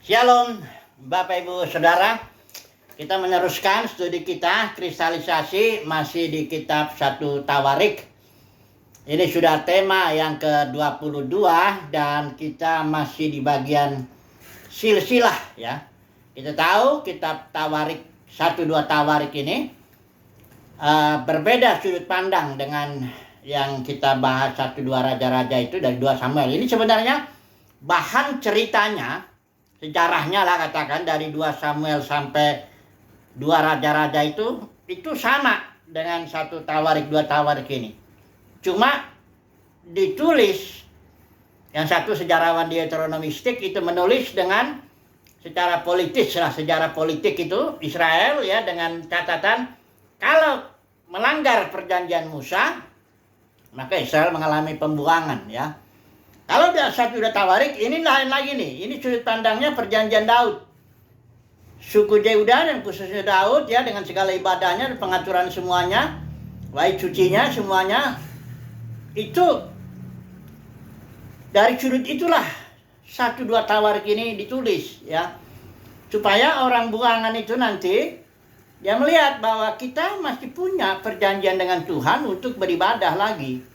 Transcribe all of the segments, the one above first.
Shalom Bapak Ibu Saudara. Kita meneruskan studi kita kristalisasi masih di kitab 1 Tawarik. Ini sudah tema yang ke-22 dan kita masih di bagian silsilah ya. Kita tahu kitab Tawarik 1-2 Tawarik ini berbeda sudut pandang dengan yang kita bahas 1-2 Raja-Raja itu dari 2 Samuel. Ini sebenarnya bahan ceritanya, sejarahnya lah katakan dari 2 Samuel sampai 2 Raja-Raja itu sama dengan 1 Tawarik 2 Tawarik ini. Cuma ditulis yang satu sejarawan Deuteronomistik itu menulis dengan secara politis lah, sejarah politik itu Israel ya, dengan catatan kalau melanggar perjanjian Musa maka Israel mengalami pembuangan ya. Kalau udah 1 Tawarik ini lain lagi nih. Ini sudut pandangnya perjanjian Daud. Suku Yehuda dan khususnya Daud ya, dengan segala ibadahnya dan pengaturan semuanya, baik sucinya semuanya, itu dari sudut itulah 1-2 Tawarik ini ditulis ya. Supaya orang buangan itu nanti dia melihat bahwa kita masih punya perjanjian dengan Tuhan untuk beribadah lagi.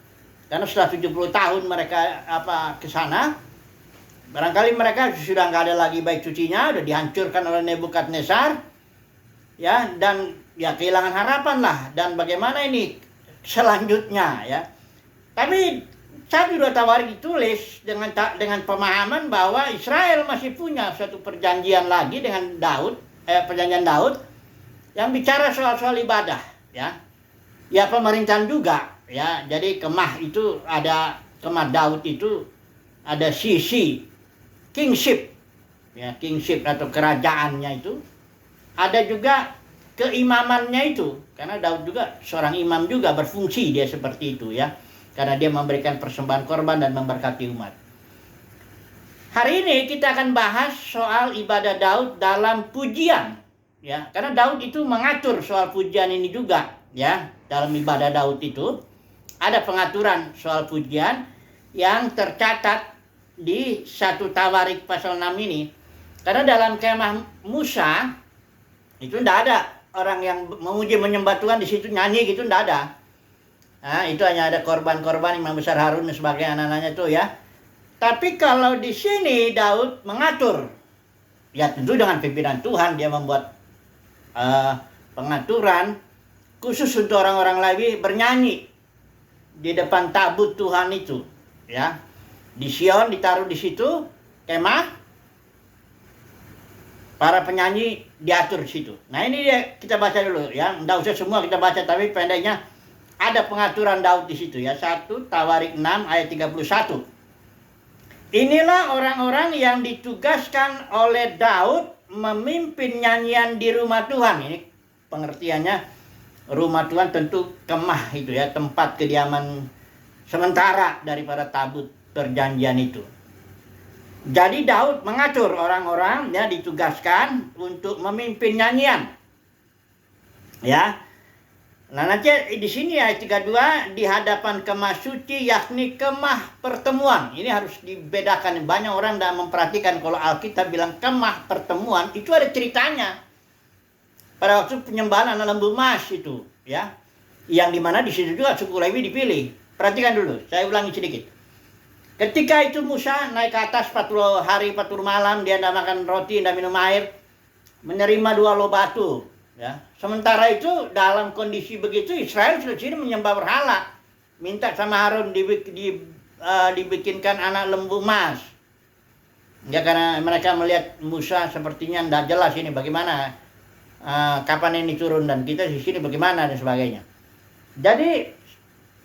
Karena setelah 70 tahun mereka ke sana, barangkali mereka sudah nggak ada lagi bait sucinya, udah dihancurkan oleh Nebukadnezar, ya, dan ya kehilangan harapan lah. Dan bagaimana ini selanjutnya ya? Tapi 1-2 Tawarik ditulis dengan pemahaman bahwa Israel masih punya suatu perjanjian lagi dengan Daud, perjanjian Daud yang bicara soal ibadah, ya, ya pemerintahan juga. Ya, jadi kemah itu ada, kemah Daud itu ada sisi kingship, ya, kingship atau kerajaannya itu. Ada juga keimamannya itu, karena Daud juga seorang imam juga, berfungsi dia seperti itu ya, karena dia memberikan persembahan korban dan memberkati umat. Hari ini kita akan bahas soal ibadah Daud dalam pujian, ya, karena Daud itu mengatur soal pujian ini juga, ya, dalam ibadah Daud itu. Ada pengaturan soal pujian yang tercatat di 1 Tawarik pasal 6 ini. Karena dalam kemah Musa itu tidak ada orang yang memuji menyembah Tuhan di situ nyanyi gitu, tidak ada. Nah, itu hanya ada korban-korban Imam besar Harun dan sebagai anak-anaknya itu ya. Tapi kalau di sini Daud mengatur, ya tentu dengan pimpinan Tuhan dia membuat pengaturan khusus untuk orang-orang Lewi bernyanyi di depan tabut Tuhan itu, ya. Di Sion ditaruh di situ kemah, para penyanyi diatur di situ. Nah ini dia, kita baca dulu ya. Tidak usah semua kita baca, tapi pendeknya ada pengaturan Daud di situ ya. 1 Tawarik 6 ayat 31. Inilah orang-orang yang ditugaskan oleh Daud memimpin nyanyian di rumah Tuhan. Ini pengertiannya. Rumah Tuhan tentu kemah itu ya, tempat kediaman sementara daripada tabut perjanjian itu. Jadi Daud mengatur orang-orang ya, ditugaskan untuk memimpin nyanyian. Ya. Nah nanti di sini ayat 32 di hadapan kemah suci, yakni kemah pertemuan. Ini harus dibedakan. Banyak orang tidak memperhatikan kalau Alkitab bilang kemah pertemuan, itu ada ceritanya. Pada waktu penyembahan anak lembu emas itu, ya, yang dimana di situ juga suku Lewi dipilih. Perhatikan dulu, saya ulangi sedikit. Ketika itu Musa naik ke atas 40 hari 40 malam, dia tidak makan roti, tidak minum air, menerima 2 loh batu. Ya. Sementara itu dalam kondisi begitu Israel sudah sini menyembah berhala, minta sama Harun dibikinkan anak lembu emas. Ya karena mereka melihat Musa sepertinya tidak jelas ini bagaimana. Kapan ini turun dan kita di sini bagaimana dan sebagainya. Jadi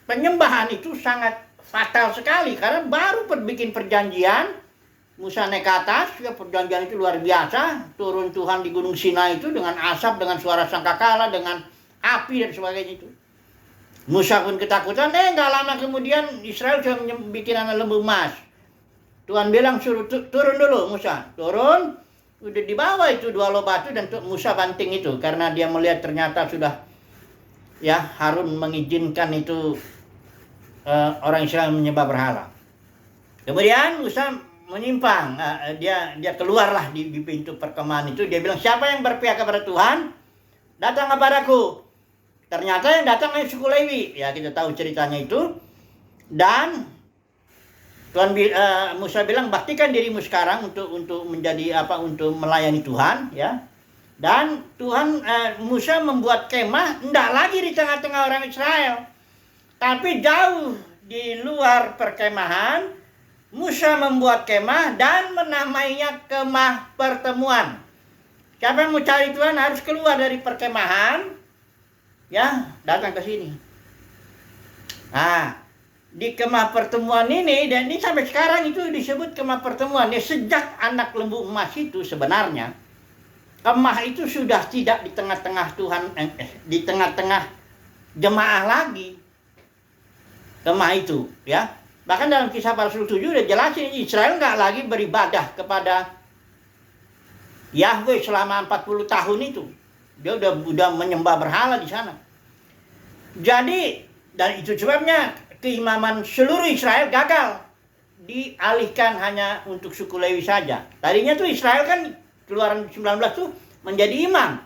penyembahan itu sangat fatal sekali karena baru bikin perjanjian. Musa naik ke atas, ya, perjanjian itu luar biasa. Turun Tuhan di Gunung Sinai itu dengan asap, dengan suara sangkakala, dengan api dan sebagainya itu. Musa pun ketakutan. Nggak lama kemudian Israel sudah bikin anak lembu emas. Tuhan bilang suruh turun dulu Musa, turun. Udah dibawa itu 2 loh batu dan Musa banting itu karena dia melihat ternyata sudah ya Harun mengizinkan itu orang Israel menyembah berhala. Kemudian Musa menyimpang. Dia keluarlah di pintu perkemahan itu. Dia bilang, siapa yang berpihak kepada Tuhan, datang kepadaku. Ternyata yang datang adalah suku Lewi. Ya, kita tahu ceritanya itu. Dan Tuhan Musa bilang, baktikan dirimu sekarang untuk menjadi apa, untuk melayani Tuhan, ya. Dan Tuhan Musa membuat kemah tidak lagi di tengah-tengah orang Israel, tapi jauh di luar perkemahan. Musa membuat kemah dan menamainya kemah pertemuan. Siapa yang mau cari Tuhan harus keluar dari perkemahan, ya, datang ke sini. Nah, di kemah pertemuan ini, dan ini sampai sekarang itu disebut kemah pertemuan. Ya, sejak anak lembu emas itu sebenarnya kemah itu sudah tidak di tengah-tengah Tuhan, di tengah-tengah jemaah lagi. Kemah itu, ya. Bahkan dalam Kisah Para Rasul 7 udah jelasin, Israel nggak lagi beribadah kepada Yahweh selama 40 tahun itu. Dia udah menyembah berhala di sana. Jadi, dan itu sebabnya keimaman seluruh Israel gagal, dialihkan hanya untuk suku Lewi saja. Tadinya tuh Israel kan Keluaran 19 tuh menjadi imam.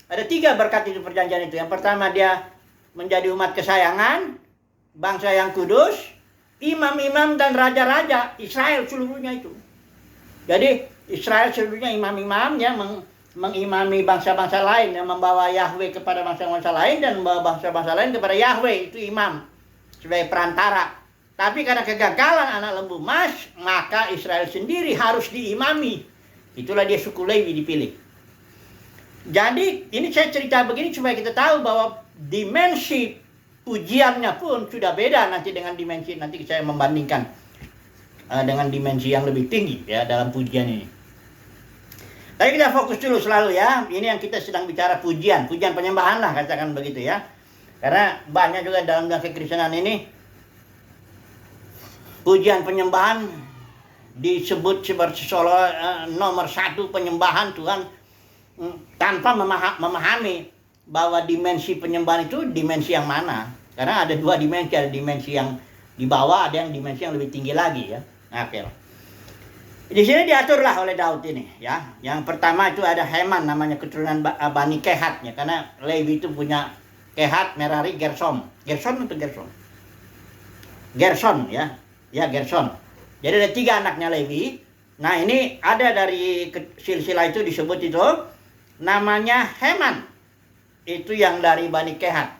Ada 3 berkat itu perjanjian itu. Yang pertama, dia menjadi umat kesayangan, bangsa yang kudus, imam-imam dan raja-raja Israel seluruhnya itu. Jadi Israel seluruhnya imam-imam, ya, mengimami bangsa-bangsa lain, yang membawa Yahweh kepada bangsa-bangsa lain dan membawa bangsa-bangsa lain kepada Yahweh. Itu imam sebagai perantara. Tapi karena kegagalan anak lembu emas, maka Israel sendiri harus diimami. Itulah dia suku Lewi dipilih. Jadi ini saya cerita begini supaya kita tahu bahwa dimensi ujiannya pun sudah beda nanti dengan dimensi, nanti saya membandingkan dengan dimensi yang lebih tinggi, ya, dalam pujian ini. Tapi kita fokus dulu selalu, ya. Ini yang kita sedang bicara pujian penyembahan lah, katakan begitu, ya. Karena banyak juga dalam kekristenan ini pujian penyembahan disebut sebagai nomor 1 penyembahan Tuhan, tanpa memahami bahwa dimensi penyembahan itu dimensi yang mana. Karena ada 2 dimensi, ada dimensi yang di bawah, ada yang dimensi yang lebih tinggi lagi, ya. Oke. Di sini diaturlah oleh Daud ini, ya. Yang pertama itu ada Heman, namanya keturunan Bani Kehat, ya. Karena Lewi itu punya Kehat, Merari, Gersom. Gerson atau Gerson? Gerson, ya. Ya, Gerson. Jadi ada 3 anaknya Lewi. Nah, ini ada dari silsilah itu disebut itu namanya Heman. Itu yang dari Bani Kehat,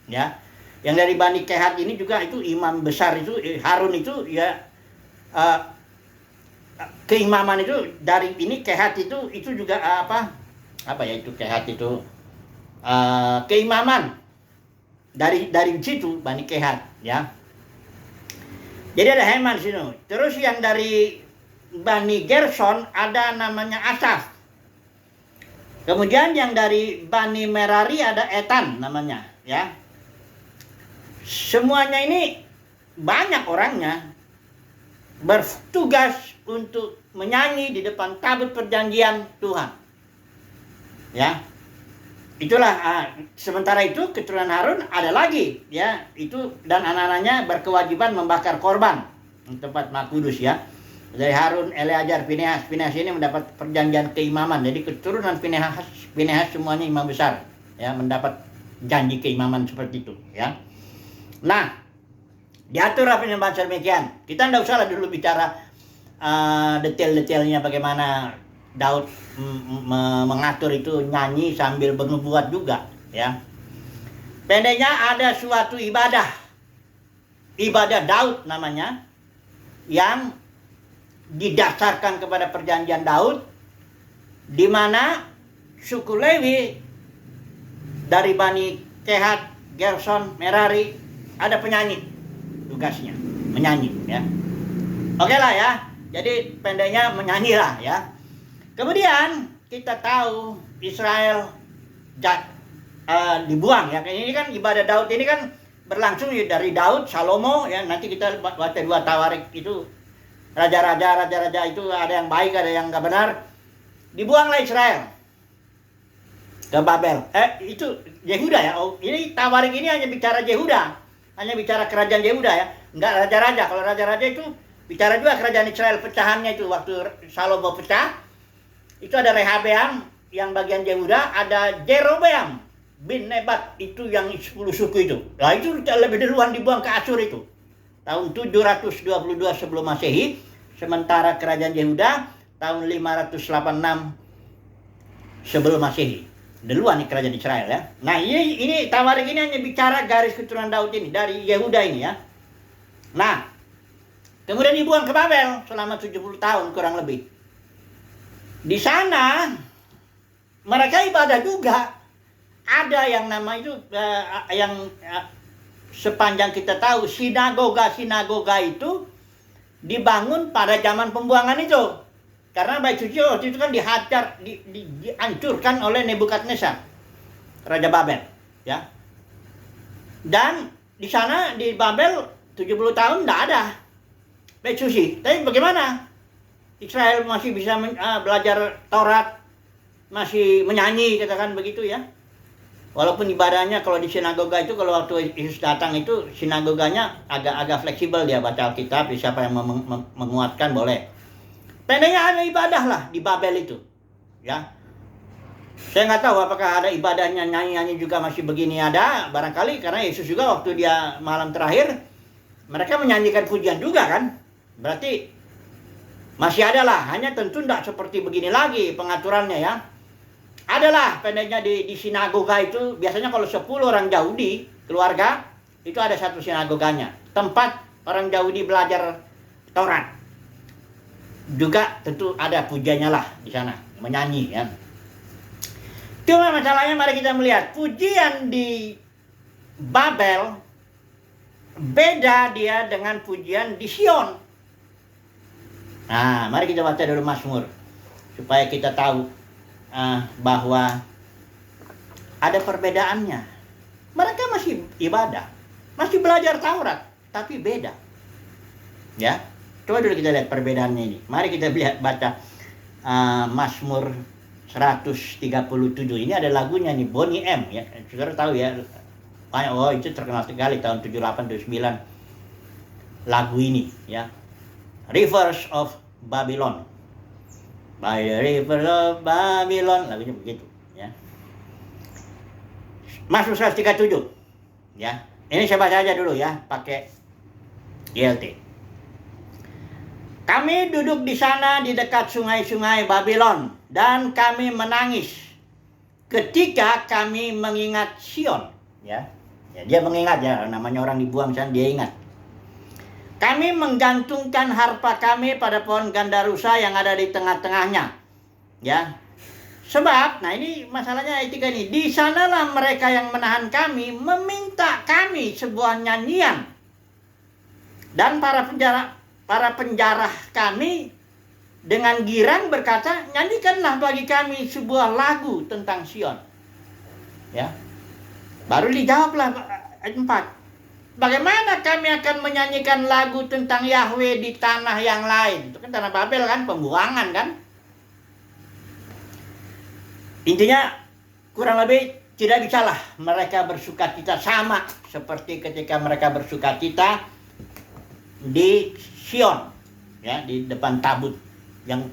ya. Yang dari Bani Kehat ini juga itu imam besar itu, Harun itu, ya, keimaman itu dari ini Kehat itu juga apa ya itu Kehat itu keimaman dari situ Bani Kehat, ya. Jadi ada Heman di sini. Terus yang dari Bani Gerson ada namanya Asaf. Kemudian yang dari Bani Merari ada Etan namanya, ya. Semuanya ini banyak orangnya bertugas untuk menyanyi di depan tabut perjanjian Tuhan, ya. Itulah sementara itu keturunan Harun ada lagi, ya, itu, dan anak-anaknya berkewajiban membakar korban di tempat Maha Kudus, ya. Dari Harun, Eleazar, Finehas ini mendapat perjanjian keimaman. Jadi keturunan Finehas semuanya imam besar, ya, mendapat janji keimaman seperti itu, ya. Nah, diaturlah penyembahan sedemikian. Kita tidak usah dulu bicara detail-detailnya bagaimana Daud mengatur itu, nyanyi sambil bernubuat juga, ya. Pendeknya ada suatu ibadah Daud namanya, yang didasarkan kepada perjanjian Daud, di mana suku Lewi dari Bani Kehat, Gerson, Merari ada penyanyi, tugasnya menyanyi, ya. Oke lah, ya. Jadi pendeknya menyanyi lah, ya. Kemudian kita tahu Israel dibuang, ya. Ini kan ibadah Daud ini kan berlangsung dari Daud, Salomo, ya. Nanti kita baca 2 Tawarik itu, raja-raja itu ada yang baik, ada yang nggak benar. Dibuanglah Israel ke Babel. Itu Yehuda, ya. Oh, ini Tawarik ini hanya bicara Yehuda, hanya bicara kerajaan Yehuda, ya. Enggak raja-raja. Kalau raja-raja itu Bicara juga kerajaan Israel pecahannya itu waktu Salomo pecah. Itu ada Rehabeam yang bagian Yehuda, ada Jerobeam bin Nebat itu yang 10 suku itu. Nah itu lebih duluan dibuang ke Asyur itu. Tahun 722 sebelum Masehi. Sementara kerajaan Yehuda tahun 586 sebelum Masehi. Duluan nih kerajaan Israel ya. Nah ini Tawarik ini hanya bicara garis keturunan Daud ini dari Yehuda ini ya. Nah, kemudian dibuang ke Babel selama 70 tahun kurang lebih. Di sana mereka ibadah juga. Ada yang nama itu sepanjang kita tahu sinagoga itu dibangun pada zaman pembuangan itu. Karena Bait Suci waktu itu kan dihancurkan oleh Nebukadnezar, Raja Babel, ya. Dan di sana di Babel 70 tahun tidak ada Bait Suci. Tapi bagaimana? Israel masih bisa belajar Taurat, masih menyanyi, katakan begitu ya. Walaupun ibadahnya kalau di sinagoga itu, kalau waktu Yesus datang itu sinagoganya agak fleksibel, dia baca Alkitab, siapa yang menguatkan boleh. Pendeknya ada ibadah lah di Babel itu, ya. Saya nggak tahu apakah ada ibadahnya nyanyi-nyanyi juga masih begini ada, barangkali karena Yesus juga waktu dia malam terakhir mereka menyanyikan pujian juga kan, berarti masih ada lah, hanya tentu tidak seperti begini lagi pengaturannya ya. Adalah pendeknya di sinagoga itu, biasanya kalau 10 orang Yahudi keluarga, itu ada satu sinagoganya. Tempat orang Yahudi belajar Taurat. Juga tentu ada pujiannya lah di sana, menyanyi ya. Cuma masalahnya mari kita melihat, pujian di Babel beda dia dengan pujian di Sion. Nah, mari kita baca dulu Mazmur supaya kita tahu bahwa ada perbedaannya. Mereka masih ibadah, masih belajar Taurat, tapi beda. Ya, coba dulu kita lihat perbedaannya ini. Mari kita baca Mazmur 137. Ini ada lagunya nih, Bonnie M. Ya, saudara tahu ya. Oh, itu terkenal sekali tahun 78-79 lagu ini ya. Rivers of Babylon. By the river of Babylon, lagunya begitu ya. Mazmur 137 ya. Ini saya baca aja dulu ya pakai ILT. Kami duduk di sana di dekat sungai-sungai Babylon dan kami menangis ketika kami mengingat Sion ya. Ya dia mengingat ya, namanya orang dibuang sana dia ingat. Kami menggantungkan harpa kami pada pohon gandarusa yang ada di tengah-tengahnya. Ya. Sebab, nah ini masalahnya ayat 3 ini. Di sanalah mereka yang menahan kami meminta kami sebuah nyanyian. Dan para penjarah kami dengan girang berkata, nyanyikanlah bagi kami sebuah lagu tentang Sion. Ya. Baru dijawablah ayat 4. Bagaimana kami akan menyanyikan lagu tentang Yahweh di tanah yang lain? Itu kan tanah Babel kan, pembuangan kan. Intinya kurang lebih tidak bisalah mereka bersukacita sama seperti ketika mereka bersukacita di Sion. Ya, di depan tabut yang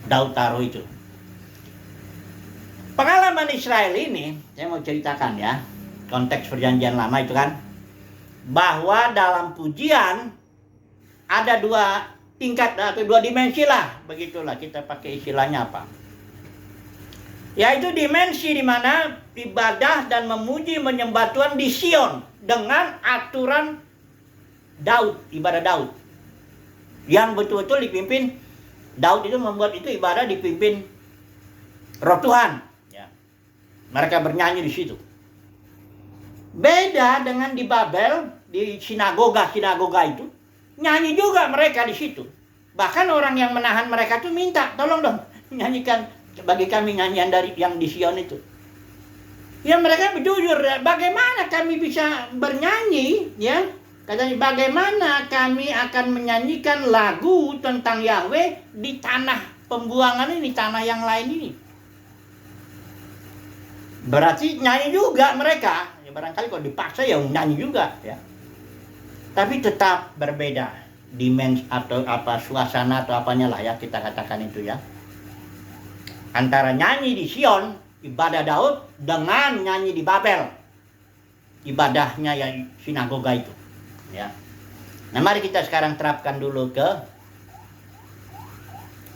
Daud taruh itu. Pengalaman Israel ini, saya mau ceritakan ya. Konteks perjanjian lama itu kan. Bahwa dalam pujian ada 2 tingkat atau 2 dimensi lah, begitulah kita pakai istilahnya apa, yaitu dimensi di mana ibadah dan memuji menyembah Tuhan di Sion dengan aturan Daud, ibadah Daud yang betul-betul dipimpin. Daud itu membuat itu ibadah dipimpin Roh Tuhan ya. Mereka bernyanyi di situ. Beda dengan di Babel, di sinagoga itu nyanyi juga mereka di situ. Bahkan orang yang menahan mereka itu minta, tolong dong nyanyikan bagi kami nyanyian dari yang di Sion itu. Ya mereka jujur, bagaimana kami bisa bernyanyi ya? Katanya bagaimana kami akan menyanyikan lagu tentang Yahweh di tanah pembuangan ini, tanah yang lain ini. Berarti nyanyi juga mereka. Ya barangkali kalau dipaksa ya nyanyi juga ya. Tapi tetap berbeda dimensi atau apa suasana atau apanya lah ya kita katakan itu ya. Antara nyanyi di Sion, ibadah Daud, dengan nyanyi di Babel, ibadahnya yang sinagoga itu ya. Nah mari kita sekarang terapkan dulu ke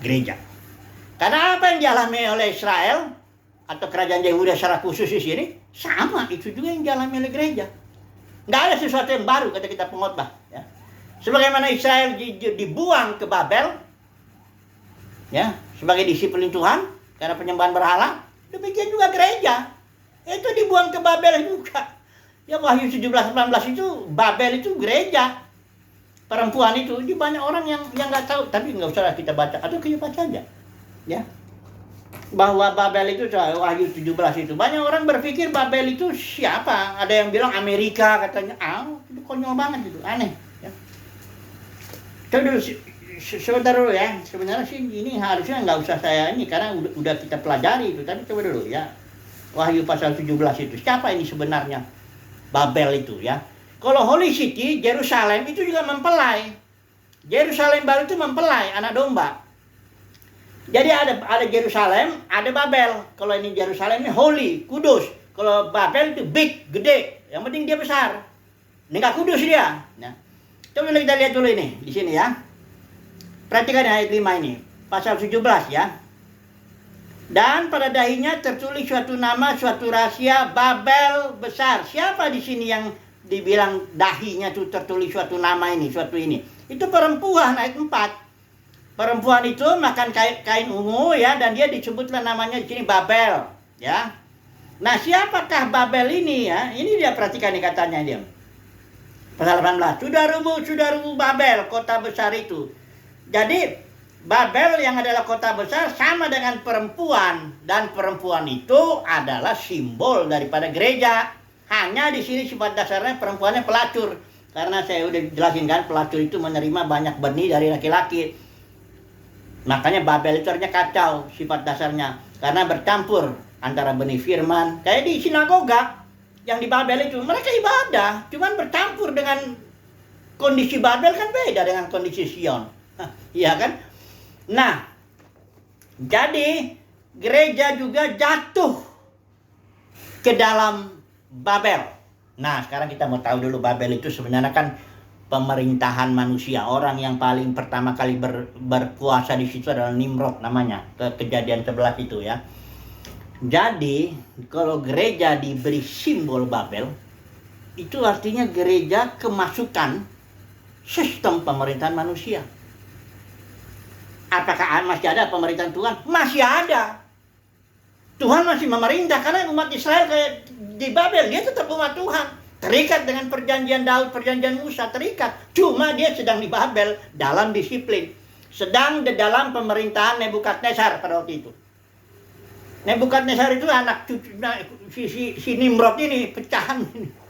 gereja. Karena apa yang dialami oleh Israel atau kerajaan Yehuda secara khusus di sini, sama itu juga yang dialami oleh gereja. Nggak ada sesuatu yang baru kata kita pengkhotbah ya. Sebagaimana Israel dibuang ke Babel ya sebagai disiplin Tuhan karena penyembahan berhala, demikian juga gereja itu dibuang ke Babel juga. Ya Wahyu 17:18 itu Babel itu gereja. Perempuan itu banyak orang yang nggak tahu, tapi nggak usah kita baca atau kita baca aja ya. Bahwa Babel itu Wahyu 17 itu banyak orang berpikir Babel itu siapa? Ada yang bilang Amerika katanya. Itu konyol banget itu, aneh ya. Coba dulu sebentar dulu ya. Sebenarnya sih ini harusnya nggak usah saya ini karena udah kita pelajari itu, tapi coba dulu ya. Wahyu pasal 17 itu siapa ini sebenarnya Babel itu ya. Kalau Holy City, Yerusalem itu juga mempelai. Yerusalem baru itu mempelai, anak domba. Jadi ada Yerusalem, ada Babel. Kalau ini Yerusalem ini holy, kudus. Kalau Babel itu big, gede. Yang penting dia besar. Ini nggak kudus dia. Nah, coba kita lihat dulu ini di sini ya. Perhatikan ayat 5 ini, pasal 17 ya. Dan pada dahinya tertulis suatu nama, suatu rahasia, Babel besar. Siapa di sini yang dibilang dahinya tuh tertulis suatu nama ini, suatu ini? Itu perempuan, ayat 4. Perempuan itu makan kain ungu ya, dan dia disebutlah namanya di sini Babel ya. Nah, siapakah Babel ini ya? Ini dia perhatikan nih katanya dia. Pasal 18. Sudah-rumu Babel, kota besar itu. Jadi Babel yang adalah kota besar sama dengan perempuan, dan perempuan itu adalah simbol daripada gereja. Hanya di sini sifat dasarnya perempuannya pelacur. Karena saya udah jelasin kan, pelacur itu menerima banyak benih dari laki-laki. Makanya Babel itu artinya kacau sifat dasarnya. Karena bercampur antara benih firman. Kayak di sinagoga yang di Babel itu, mereka ibadah. Cuman bercampur dengan kondisi Babel kan beda dengan kondisi Sion. Iya kan? Nah, jadi gereja juga jatuh ke dalam Babel. Nah, sekarang kita mau tahu dulu Babel itu sebenarnya kan pemerintahan manusia. Orang yang paling pertama kali berkuasa di situ adalah Nimrod namanya. Kejadian 11 itu ya. Jadi, kalau gereja diberi simbol Babel, itu artinya gereja kemasukan sistem pemerintahan manusia. Apakah masih ada pemerintahan Tuhan? Masih ada. Tuhan masih memerintah karena umat Israel kayak di Babel, dia tetap umat Tuhan. Terikat dengan perjanjian Daud, perjanjian Musa, terikat. Cuma dia sedang di Babel dalam disiplin. Sedang di dalam pemerintahan Nebukadnezar pada waktu itu. Nebukadnezar itu anak cucu si Nimrod ini, pecahan ini.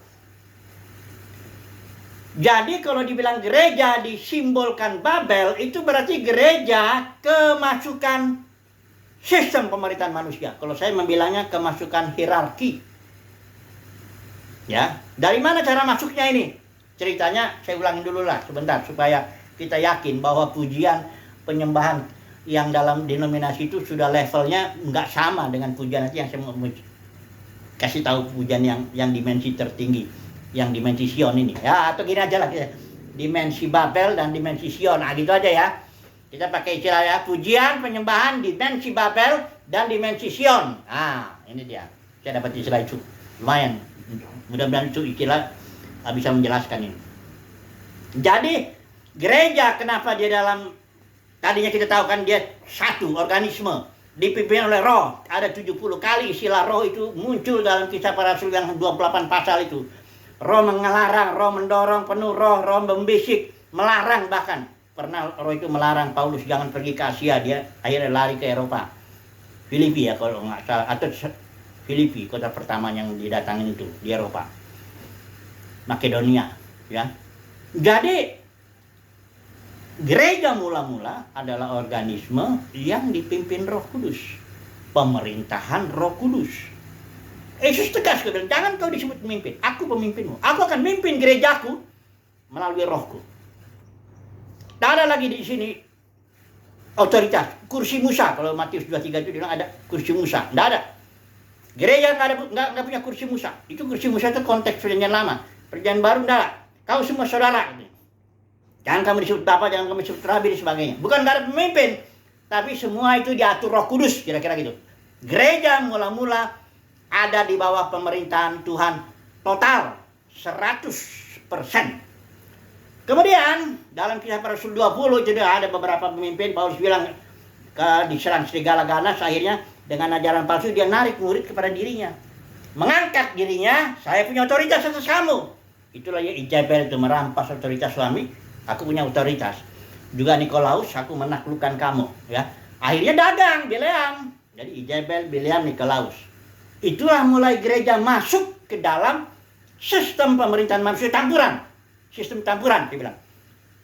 Jadi kalau dibilang gereja disimbolkan Babel, itu berarti gereja kemasukan sistem pemerintahan manusia. Kalau saya membilangnya kemasukan hierarki. Ya, dari mana cara masuknya ini? Ceritanya saya ulangin dulu lah sebentar supaya kita yakin bahwa pujian penyembahan yang dalam denominasi itu sudah levelnya nggak sama dengan pujian nanti yang saya mau kasih tahu pujian yang dimensi tertinggi, yang dimensi Sion ini. Ya, atau gini aja lah, dimensi Babel dan dimensi Sion. Nah, gitu aja ya. Kita pakai istilah ya, pujian penyembahan dimensi Babel dan dimensi Sion. Nah, ini dia. Saya dapat istilah itu. Lumayan. Mudah-mudahan itu istilah bisa menjelaskan ini. Jadi, gereja kenapa dia dalam, tadinya kita tahu kan dia satu organisme, dipimpin oleh roh. Ada 70 kali istilah roh itu muncul dalam Kisah Para Rasul yang 28 pasal itu. Roh mengelarang, roh mendorong, penuh roh, roh membisik, melarang bahkan. Pernah roh itu melarang Paulus jangan pergi ke Asia, dia akhirnya lari ke Eropa. Filipi ya kalau nggak salah, atau Filipi kota pertama yang didatangin itu di Eropa. Makedonia ya. Jadi gereja mula-mula adalah organisme yang dipimpin Roh Kudus. Pemerintahan Roh Kudus. Yesus tegas bilang, jangan kau disebut pemimpin, aku pemimpinmu. Aku akan memimpin gerejaku melalui rohku. Tak ada lagi di sini otoritas, kursi Musa. Kalau Matius 23 itu bilang ada kursi Musa. Tidak ada. Gereja nggak punya kursi Musa. Itu kursi Musa itu konteks perjanjian lama. Perjanjian baru tidak. Kau semua saudara. Jangan kamu disebut Bapak, jangan kamu disebut Rabi dan sebagainya. Bukan nggak ada pemimpin, tapi semua itu diatur Roh Kudus, kira-kira gitu. Gereja mula-mula ada di bawah pemerintahan Tuhan total 100%. Kemudian dalam Kisah Para Rasul 20 jadi ada beberapa pemimpin. Paulus bilang diserang serigala ganas, akhirnya dengan ajaran palsu dia narik murid kepada dirinya, mengangkat dirinya, saya punya otoritas atas kamu. Itulah ya Izebel itu merampas otoritas suami, aku punya otoritas. Juga Nikolaus, aku menaklukkan kamu, ya. Akhirnya dagang Bileam. Jadi Izebel, Bileam, Nikolaus. Itulah mulai gereja masuk ke dalam sistem pemerintahan manusia tampuran. Sistem tampuran, dia bilang.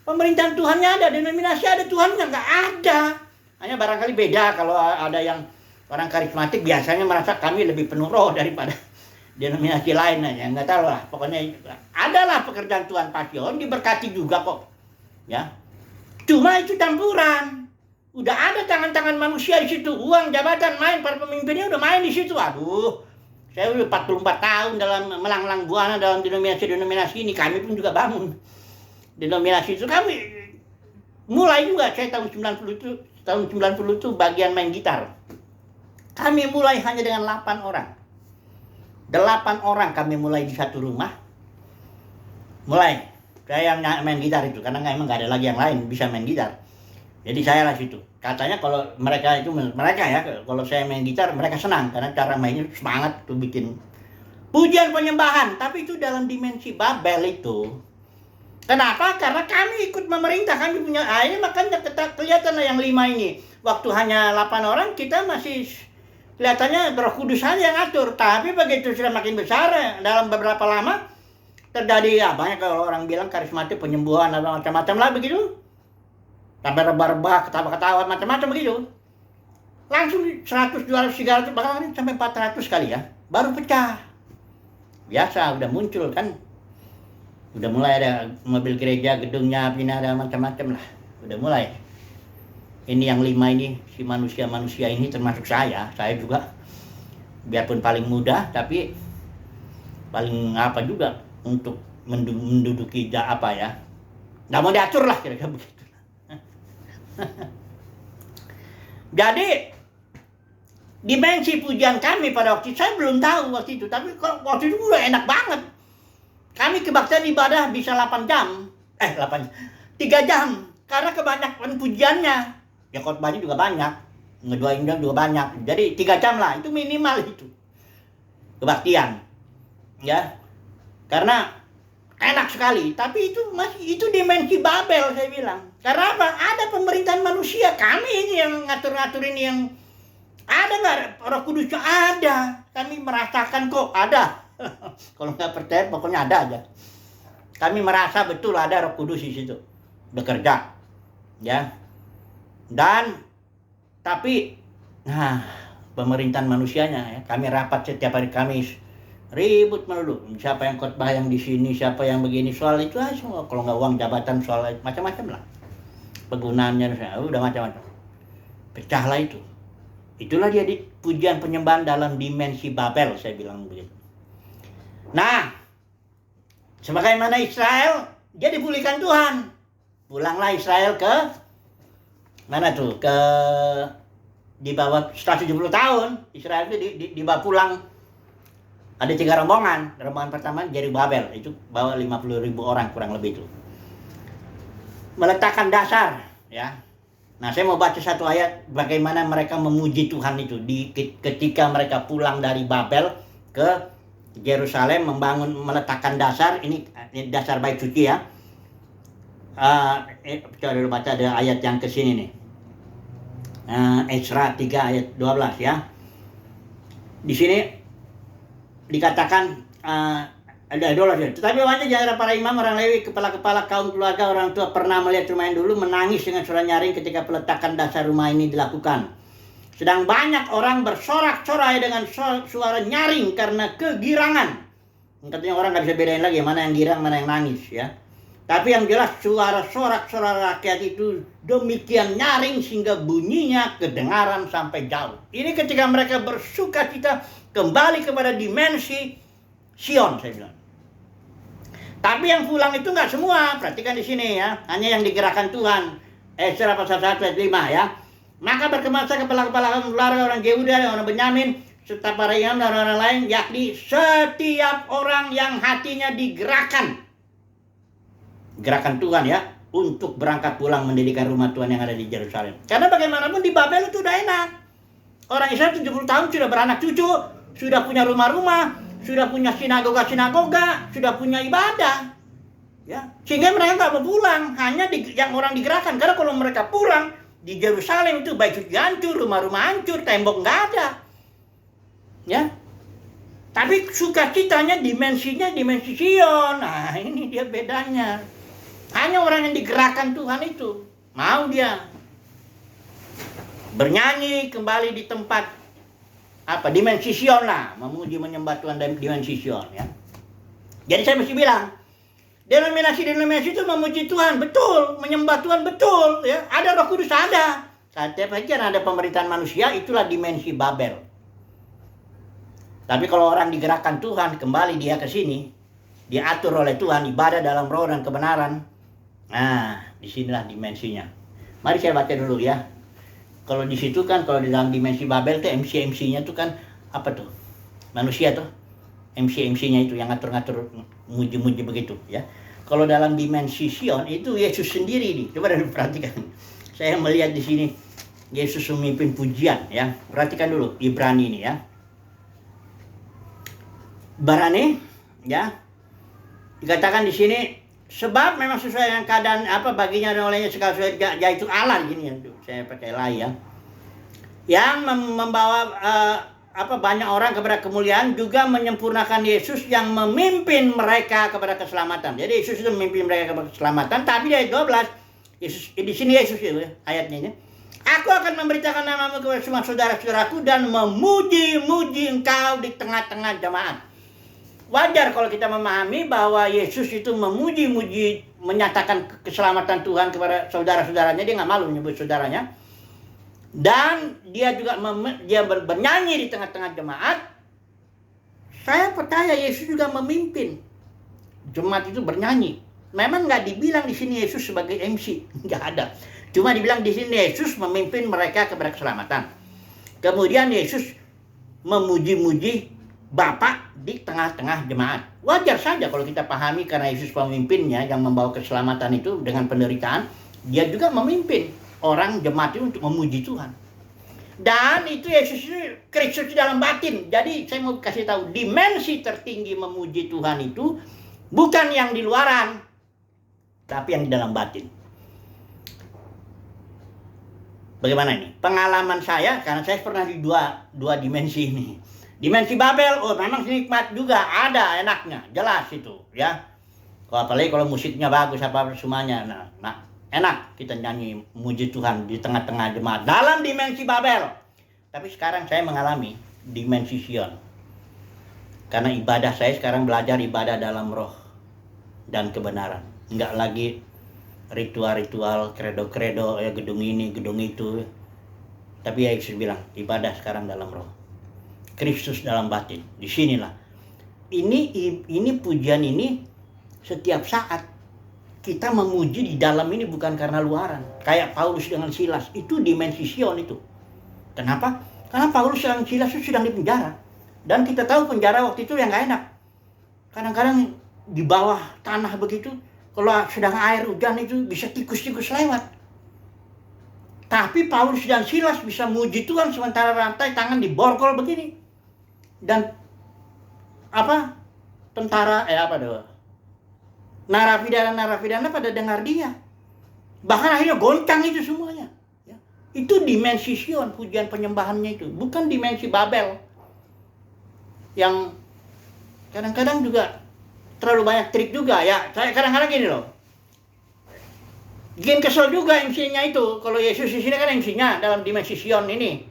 Pemerintahan Tuhannya ada, denominasi ada, Tuhannya nggak ada. Hanya barangkali beda kalau ada yang orang karismatik biasanya merasa kami lebih penuh roh daripada denominasi lain aja. Nggak tahu lah, pokoknya adalah pekerjaan Tuhan Pasion, diberkati juga kok. Ya, cuma itu tampuran. Udah ada tangan-tangan manusia di situ, uang, jabatan main, para pemimpinnya udah main di situ. Aduh. Saya udah 44 tahun dalam melanglang buana dalam denominasi ini. Kami pun juga bangun denominasi itu. Kami mulai juga, saya tahun 90 itu bagian main gitar. Kami mulai hanya dengan 8 orang. 8 orang kami mulai di satu rumah. Mulai. Saya yang main gitar itu, karena emang nggak ada lagi yang lain bisa main gitar. Jadi saya lah situ. Katanya kalau mereka ya, kalau saya main gitar mereka senang karena cara mainnya semangat tuh, bikin pujian penyembahan. Tapi itu dalam dimensi Babel itu. Kenapa? Karena kami ikut memerintah, kami punya. Ini makanya kelihatan lah yang 5 ini. Waktu hanya 8 orang kita masih kelihatannya Roh Kudus saja yang ngatur. Tapi begitu sudah makin besar, dalam beberapa lama terjadi ya banyak kalau orang bilang karismatik, penyembuhan atau macam-macam lah begitu. Sampai rebah-rebah, ketawa-ketawa, macam-macam begitu. Langsung 100, 200, 300, bahkan sampai 400 kali ya. Baru pecah. Biasa, udah muncul kan. Udah mulai ada mobil gereja, gedungnya, pindah, ada macam-macam lah. Udah mulai. Ini yang 5 ini, si manusia-manusia ini termasuk saya juga. Biarpun paling muda, tapi paling apa juga untuk menduduki apa ya. Nggak mau diatur lah kira-kira begitu. Jadi dimensi pujian kami pada waktu itu, saya belum tahu waktu itu, tapi waktu itu udah enak banget. Kami kebaktian ibadah bisa 8 jam. 3 jam. Karena kebanyakan pujiannya. Ya khotbahnya juga banyak. Ngedoain juga banyak. Jadi 3 jam lah, itu minimal itu. Kebaktian. Ya. Karena enak sekali, tapi itu dimensi Babel saya bilang. Karena apa? Ada pemerintahan manusia, kami ini yang ngatur-ngatur ini yang ada nggak Roh Kudusnya ada. Kami merasakan kok ada. Kalau nggak percaya pokoknya ada aja. Kami merasa betul ada Roh Kudus di situ bekerja, ya. Dan tapi pemerintahan manusianya ya, kami rapat setiap hari Kamis. Ribut melulu, siapa yang khotbah yang di sini, siapa yang begini, soal itu aja semua. Kalau nggak uang jabatan, soal macam-macam lah. Penggunaannya udah macam-macam. Pecahlah itu. Itulah dia di pujian penyembahan dalam dimensi Babel, saya bilang begitu. Nah, sebagaimana Israel, dia dipulihkan Tuhan. Pulanglah Israel ke mana tuh? Di bawah setelah 70 tahun, Israel itu dibawa pulang. Ada 3 rombongan. Rombongan pertama Jerubabel, itu bawa 50.000 orang kurang lebih itu. Meletakkan dasar, ya. Nah, saya mau baca satu ayat bagaimana mereka memuji Tuhan itu ketika mereka pulang dari Babel ke Yerusalem, meletakkan dasar. Ini dasar bait suci ya. Coba dulu baca, ada ayat yang kesini nih. Ezra 3 ayat 12 ya. Di sini dikatakan ada dolar. Tetapi wanita di antara para imam, orang Lewi, kepala-kepala kaum keluarga, orang tua pernah melihat rumah ini dulu, menangis dengan suara nyaring ketika peletakan dasar rumah ini dilakukan. Sedang banyak orang bersorak-sorai dengan suara nyaring karena kegirangan. Katanya orang nggak bisa bedain lagi mana yang girang, mana yang nangis ya. Tapi yang jelas suara sorak-sorak rakyat itu demikian nyaring sehingga bunyinya kedengaran sampai jauh. Ini ketika mereka bersuka cita kembali kepada dimensi Sion, saya bilang. Tapi yang pulang itu nggak semua. Perhatikan di sini ya, hanya yang digerakkan Tuhan. Esra pasal 1 ayat 5 ya. Maka berkemasa kepala-kepala keluarga orang Yehuda, orang Benyamin, serta para imam dan orang lain, yakni setiap orang yang hatinya digerakkan. Gerakan Tuhan ya, untuk berangkat pulang mendirikan rumah Tuhan yang ada di Yerusalem. Karena bagaimanapun di Babel itu udah enak. Orang Israel 70 tahun sudah beranak cucu, sudah punya rumah-rumah, sudah punya sinagoga-sinagoga, sudah punya ibadah. Ya, sehingga mereka nggak mau pulang, hanya yang orang digerakkan. Karena kalau mereka pulang di Yerusalem itu baik suci hancur, rumah-rumah hancur, tembok nggak ada. Ya, tapi sukacitanya dimensinya dimensi Sion. Nah, ini dia bedanya. Hanya orang yang digerakkan Tuhan itu mau dia bernyanyi kembali di tempat dimensi Sion lah, memuji menyembah Tuhan dalam dimensi Sion ya. Jadi saya mesti bilang, denominasi itu memuji Tuhan betul, menyembah Tuhan betul ya. Ada Roh Kudus ada. Saya pikir ada pemerintahan manusia, itulah dimensi Babel. Tapi kalau orang digerakkan Tuhan kembali dia ke sini, diatur oleh Tuhan, ibadah dalam roh dan kebenaran. Nah, disinilah dimensinya. Mari saya baca dulu ya. Kalau di situ kan, kalau di dalam dimensi Babel tuh MC-MC-nya tuh kan apa tuh? Manusia tuh. MC-MC-nya itu yang ngatur-ngatur muji-muji begitu ya. Kalau dalam dimensi Sion itu Yesus sendiri nih. Coba perhatikan. Saya melihat di sini Yesus memimpin pujian ya. Perhatikan dulu Ibrani ini ya. Barane ya. Dikatakan di sini sebab memang sesuai dengan keadaan baginya dan olehnya segala sesuatu, yaitu Allah gini ya. Saya pakai lai ya. Yang membawa banyak orang kepada kemuliaan, juga menyempurnakan Yesus yang memimpin mereka kepada keselamatan. Jadi Yesus itu memimpin mereka kepada keselamatan. Tapi di ayat 12 Yesus di sini Yesus itu ayatnya ini. Aku akan memberitakan namamu kepada semua saudara-saudaraku dan memuji-muji engkau di tengah-tengah jemaat. Wajar kalau kita memahami bahwa Yesus itu memuji-muji, menyatakan keselamatan Tuhan kepada saudara-saudaranya. Dia nggak malu menyebut saudaranya. Dan dia juga bernyanyi di tengah-tengah jemaat. Saya percaya Yesus juga memimpin jemaat itu bernyanyi. Memang nggak dibilang di sini Yesus sebagai MC, nggak ada. Cuma dibilang di sini Yesus memimpin mereka kepada keselamatan. Kemudian Yesus memuji-muji Bapa di tengah-tengah jemaat. Wajar saja kalau kita pahami karena Yesus pemimpinnya yang membawa keselamatan itu dengan penderitaan. Dia juga memimpin orang jemaat itu untuk memuji Tuhan. Dan itu Yesus Kristus di dalam batin. Jadi saya mau kasih tahu dimensi tertinggi memuji Tuhan itu bukan yang di luaran, tapi yang di dalam batin. Bagaimana ini? Pengalaman saya, karena saya pernah di dua dimensi ini. Dimensi Babel, memang nikmat juga, ada enaknya, jelas itu, ya. Apalagi kalau musiknya bagus apa semuanya, nah enak kita nyanyi muji Tuhan di tengah-tengah jemaat dalam dimensi Babel. Tapi sekarang saya mengalami dimensi Sion, karena ibadah saya sekarang belajar ibadah dalam roh dan kebenaran, enggak lagi ritual-ritual, kredo-kredo, ya gedung ini, gedung itu. Tapi ya Yesus bilang ibadah sekarang dalam roh. Kristus dalam batin. Disinilah. Ini pujian ini setiap saat kita memuji di dalam ini bukan karena luaran. Kayak Paulus dengan Silas. Itu dimensi Sion itu. Kenapa? Karena Paulus dan Silas itu sedang di penjara. Dan kita tahu penjara waktu itu yang gak enak. Kadang-kadang di bawah tanah begitu, kalau sedang air hujan itu bisa tikus-tikus lewat. Tapi Paulus dan Silas bisa muji Tuhan sementara rantai tangan diborgol begini. Dan tentara narapidana pada dengar dia. Bahkan akhirnya goncang itu semuanya. Ya. Itu dimensi Sion, pujian penyembahannya itu, bukan dimensi Babel. Yang kadang-kadang juga terlalu banyak trik juga ya. Saya kadang-kadang gini loh. Bikin kesel juga MC-nya itu. Kalau Yesus di sini kan MC-nya dalam dimensi Sion ini.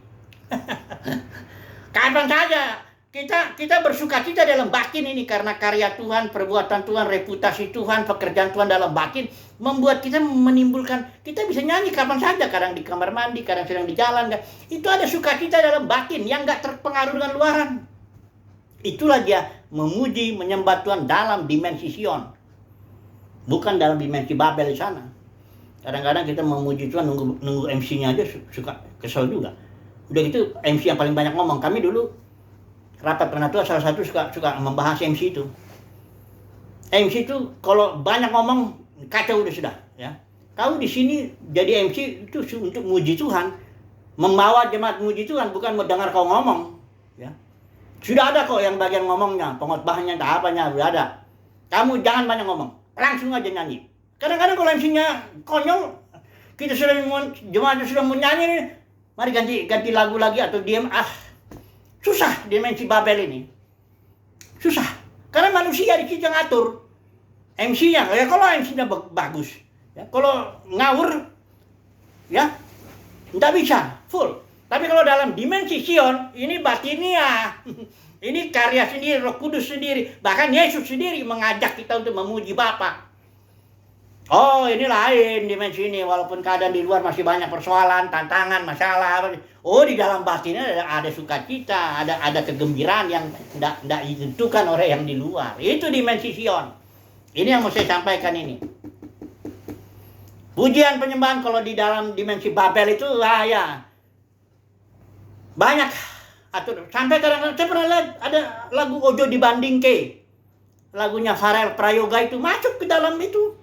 Kapan saja kita bersukacita dalam batin ini karena karya Tuhan, perbuatan Tuhan, reputasi Tuhan, pekerjaan Tuhan dalam batin membuat kita menimbulkan, kita bisa nyanyi kapan saja, kadang di kamar mandi, kadang sedang di jalan. Itu ada sukacita dalam batin yang gak terpengaruh dengan luaran. Itulah dia memuji, menyembah Tuhan dalam dimensi Sion, bukan dalam dimensi Babel di sana. Kadang-kadang kita memuji Tuhan nunggu MC-nya aja suka kesel juga. Udah gitu MC yang paling banyak ngomong. Kami dulu rapat penatua salah satu suka membahas MC itu. MC itu kalau banyak ngomong kacau udah sudah ya. Kau di sini jadi MC itu untuk muji Tuhan, membawa jemaat muji Tuhan, bukan mendengar kau ngomong ya. Sudah ada kok yang bagian ngomongnya, pengotbahnya, apanya sudah ada. Kamu jangan banyak ngomong, langsung aja nyanyi. Kadang-kadang kalau MC-nya konyol, kita jemaatnya sudah mau nyanyi, mari ganti lagu lagi atau diam. Susah dimensi Babel ini. Susah. Karena manusia di situ yang ngatur MC-nya. Ya kalau MC-nya bagus, ya kalau ngawur ya enggak bisa full. Tapi kalau dalam dimensi Sion, ini batinia. Ini karya sendiri, Roh Kudus sendiri. Bahkan Yesus sendiri mengajak kita untuk memuji Bapa. Oh, ini lain dimensi ini. Walaupun keadaan di luar masih banyak persoalan, tantangan, masalah. Oh, di dalam batinnya ada sukacita, ada kegembiraan yang tidak ditentukan oleh yang di luar. Itu dimensi Sion. Ini yang mau saya sampaikan ini. Pujian penyembahan kalau di dalam dimensi Babel itu ya banyak. Atau sampai kadang-kadang saya pernah lihat ada lagu Ojo Dibanding Ke. Lagunya Farel Prayoga itu masuk ke dalam itu.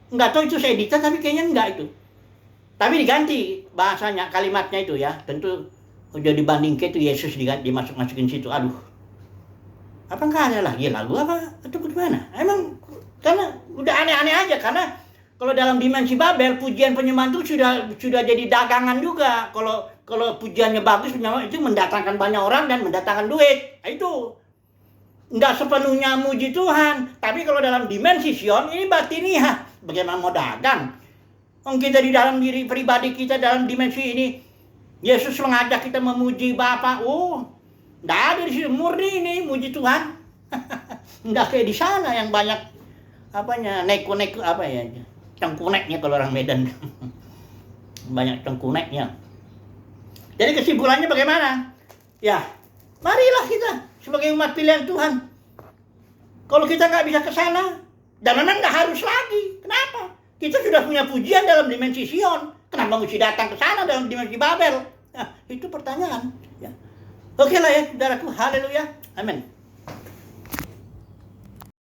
Enggak tahu itu saya edit tapi kayaknya enggak itu. Tapi diganti bahasanya, kalimatnya itu ya. Tentu Ojo Dibanding Ke itu Yesus dimasukin situ. Aduh. Apa enggak ada lagi lagu apa atau bagaimana? Emang karena udah aneh-aneh aja karena kalau dalam dimensi Babel pujian penyembahan itu sudah jadi dagangan juga. Kalau pujiannya bagus itu mendatangkan banyak orang dan mendatangkan duit. Nah, itu enggak sepenuhnya muji Tuhan. Tapi kalau dalam dimensi Sion ini batiniah. Bagaimana mau dagang? Kita di dalam diri pribadi kita dalam dimensi ini Yesus mengajak kita memuji Bapa. Oh, enggak ada di sini murni ini muji Tuhan. Enggak kayak di sana yang banyak apanya neko-neko apa ya? Cengkuneknya kalau orang Medan. Banyak cengkuneknya. Jadi kesimpulannya bagaimana? Ya, marilah kita sebagai umat pilihan Tuhan. Kalau kita nggak bisa ke sana, dan memang nggak harus lagi. Kenapa? Kita sudah punya pujian dalam dimensi Sion. Kenapa mesti datang ke sana dalam dimensi Babel? Nah, itu pertanyaan. Ya. Oke lah ya, saudaraku. Haleluya. Amin.